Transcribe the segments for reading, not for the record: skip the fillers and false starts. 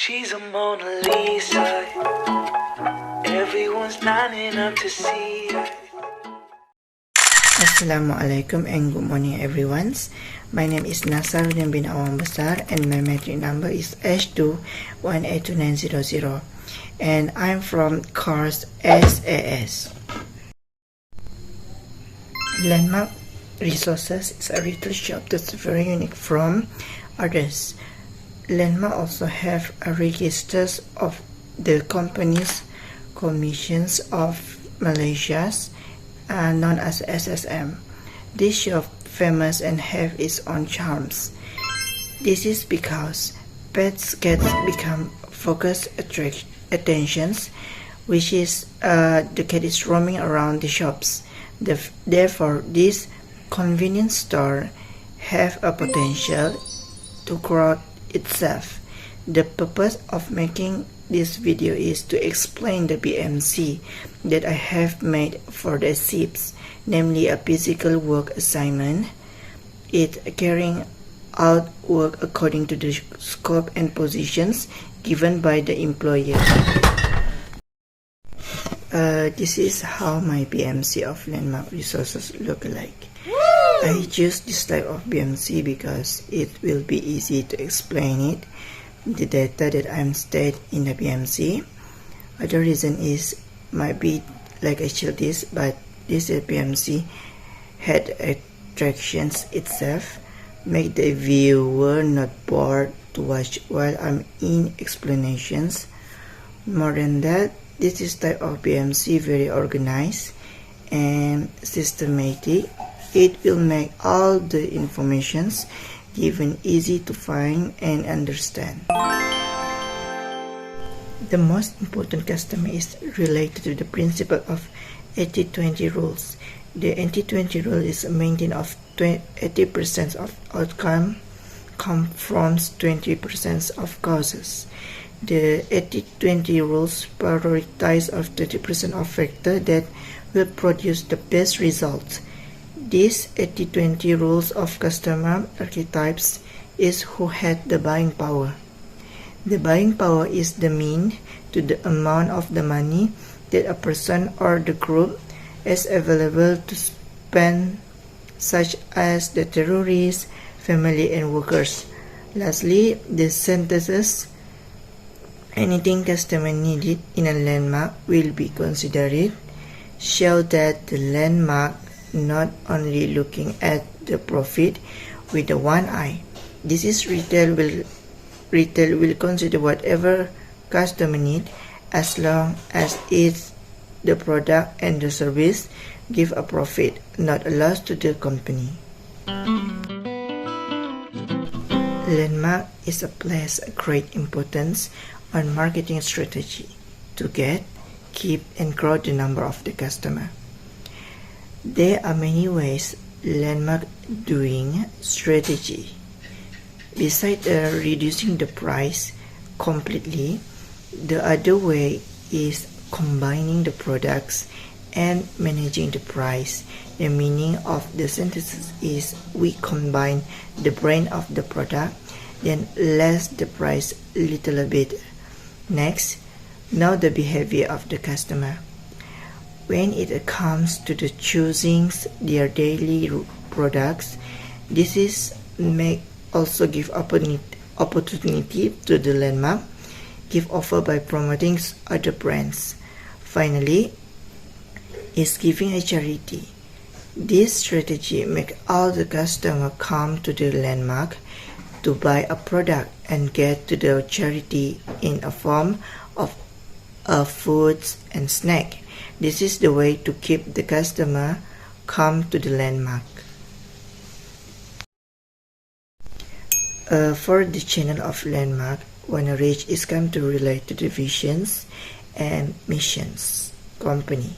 She's a Mona Lisa. Everyone's lining up to see her. Assalamualaikum and good morning everyone. My name is Nasaruddin bin Besar and my metric number is H21A2900 and I'm from course SAS. Landmark Resources is a retail shop that's very unique from others. Landmark also have a registers of the company's commissions of Malaysia, known as SSM. This shop famous and have its own charms. This is because pets get become focused attentions, which is the cat is roaming around the shops. Therefore, this convenience store have a potential to grow itself. The purpose of making this video is to explain the BMC that I have made for the SIEPs, namely a physical work assignment. It carrying out work according to the scope and positions given by the employer. This is how my BMC of Landmark Resources look like. I choose this type of BMC because it will be easy to explain it, the data that I'm state in the BMC. Other reason is might be like I showed this, but this BMC had attractions itself, make the viewer not bored to watch while I'm in explanations. More than that, this is type of BMC very organized and systematic. It will make all the informations given easy to find and understand. The most important customer is related to the principle of 80-20 rules. The 80-20 rule is maintained of 80% of outcome come from 20% of causes. The 80-20 rules prioritize of 20% of factors that will produce the best results. These 80-20 rules of customer archetypes is who had the buying power. The buying power is the mean to the amount of the money that a person or the group is available to spend, such as the terrorists, family and workers. Lastly, the sentences anything customer needed in a landmark will be considered show that the landmark not only looking at the profit with the one eye. This is retail will consider whatever customer need as long as it's the product and the service give a profit, not a loss to the company. Landmark is a place of great importance on marketing strategy to get, keep and grow the number of the customer. There are many ways Landmark doing strategy. Besides reducing the price completely, the other way is combining the products and managing the price. The meaning of the sentence is we combine the brand of the product, then less the price little bit. Next, know the behavior of the customer. When it comes to the choosing their daily products, this is make also give opportunity to the landmark, give offer by promoting other brands. Finally, is giving a charity. This strategy make all the customer come to the landmark to buy a product and get to the charity in a form of foods and snack. This is the way to keep the customer come to the landmark. For the channel of Landmark, wanna reach is come to relate to the visions and missions company.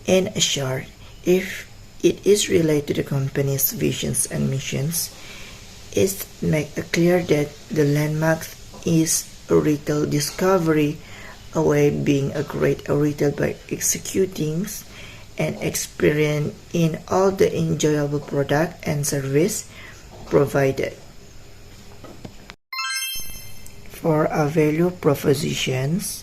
In short, if it is related to the company's visions and missions, it make it clear that the Landmark is a retail discovery away being a great retail by executing and experience in all the enjoyable product and service provided. For our value propositions,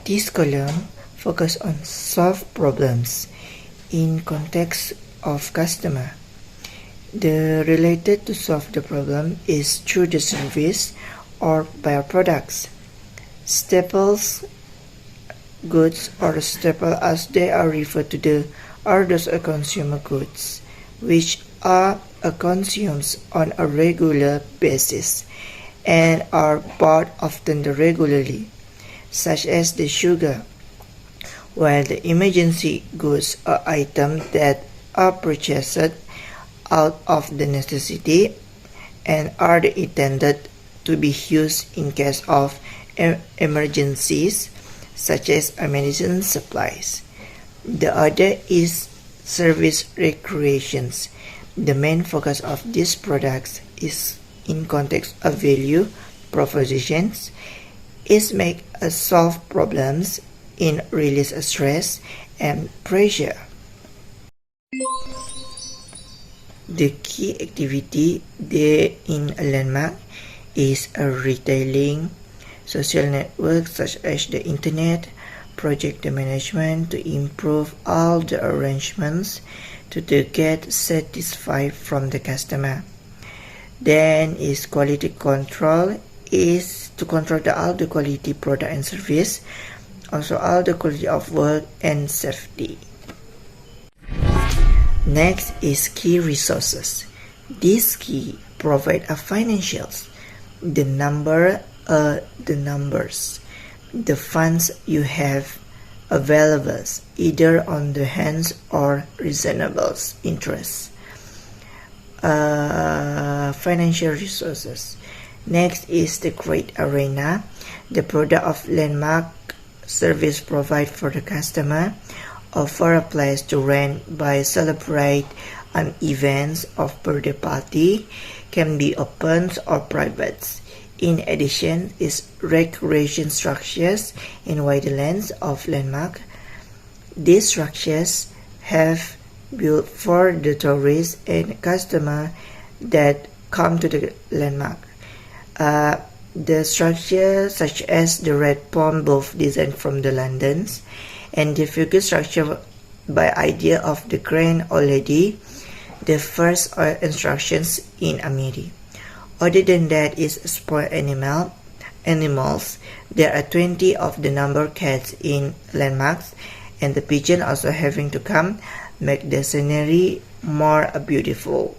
this column focuses on solve problems in context of customer. The related to solve the problem is through the service or by our products. Staples goods or staple as they are referred to the are those consumer goods which are consumed on a regular basis and are bought often regularly, such as the sugar, while the emergency goods are items that are purchased out of the necessity and are intended to be used in case of emergencies, such as medicine supplies. The other is service recreations. The main focus of these products is in context of value propositions is make us solve problems in release stress and pressure. The key activity there in a landmark is a retailing, social networks such as the internet, project management to improve all the arrangements to get satisfied from the customer. Then is quality control, is to control all the quality product and service, also all the quality of work and safety. Next is key resources. This key provide a financials, the numbers, the funds you have available either on the hands or reasonable interest. Financial resources. Next is the great arena, the product of landmark service provide for the customer, offer a place to rent by celebrate an events of birthday party, can be open or private. In addition is recreation structures in wide lands of landmark. These structures have built for the tourists and customer that come to the landmark. The structures such as the red pond both designed from the Londons and the figure structure by idea of the Grand Old Lady, the first instructions in Amiri. Other than that is spoiled animals. There are 20 of the number cats in landmarks and the pigeon also having to come make the scenery more beautiful.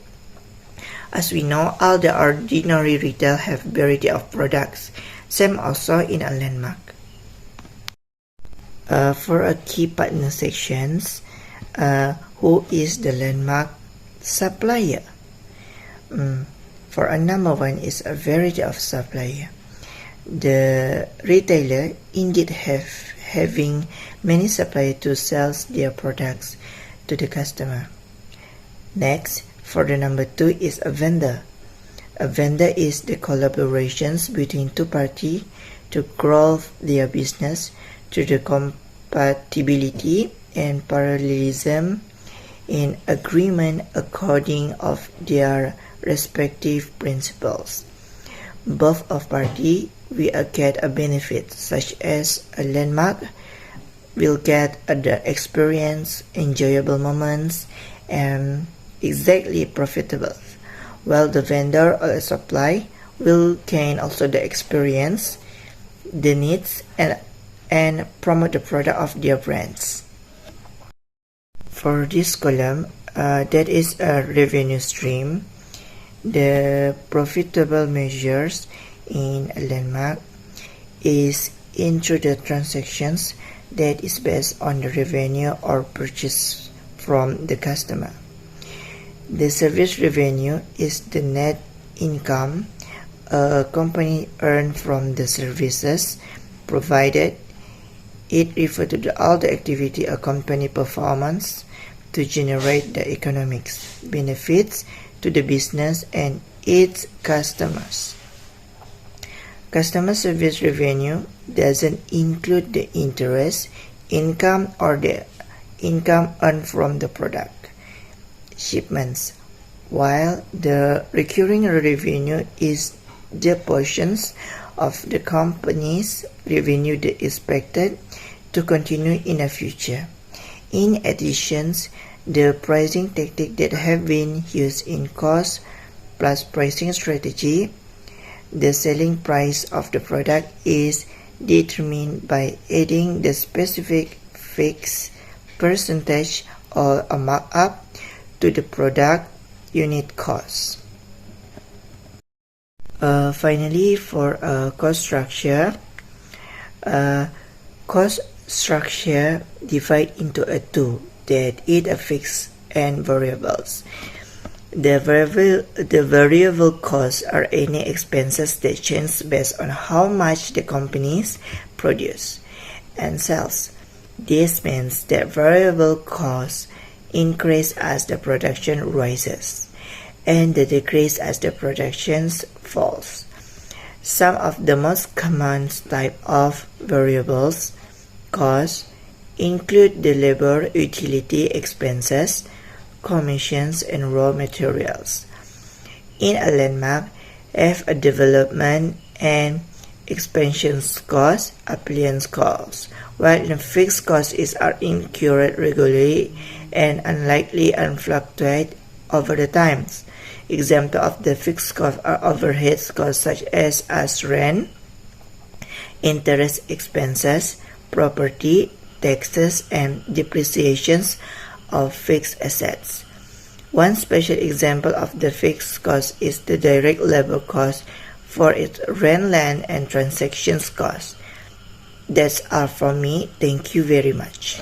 As we know, all the ordinary retail have variety of products, same also in a landmark. For a key partner sections, who is the landmark supplier? For a number one is a variety of supplier. The retailer indeed having many suppliers to sell their products to the customer. Next, for the number two is a vendor. A vendor is the collaborations between two parties to grow their business through the compatibility and parallelism in agreement according of their respective principles. Both of parties will get a benefit, such as a landmark will get the experience, enjoyable moments, and exactly profitable, while the vendor or supply will gain also the experience, the needs, and promote the product of their brands. For this column, that is a revenue stream. The profitable measures in a landmark is into the transactions that is based on the revenue or purchase from the customer. The service revenue is the net income a company earns from the services provided. It refers to all the activity a company performs to generate the economics benefits to the business and its customers. Customer service revenue doesn't include the interest, income, or the income earned from the product shipments, while the recurring revenue is the portions of the company's revenue that is expected to continue in the future. In addition, the pricing tactics that have been used in cost plus pricing strategy, the selling price of the product is determined by adding the specific fixed percentage or a markup to the product unit cost. Finally, for cost structure, cost structure divide into two that is a fixed and variables. The variable costs are any expenses that change based on how much the companies produce and sells. This means that variable costs increase as the production rises and they decrease as the production falls. Some of the most common type of variables costs include the labor utility expenses, commissions, and raw materials. In a landmark, have a development and expansion cost, appliance costs, while the fixed costs are incurred regularly and unlikely and fluctuate over the times. Example of the fixed costs are overhead costs such as rent, interest expenses, property, taxes, and depreciations of fixed assets. One special example of the fixed cost is the direct labor cost for its rent, land, and transactions costs. That's all from me. Thank you very much.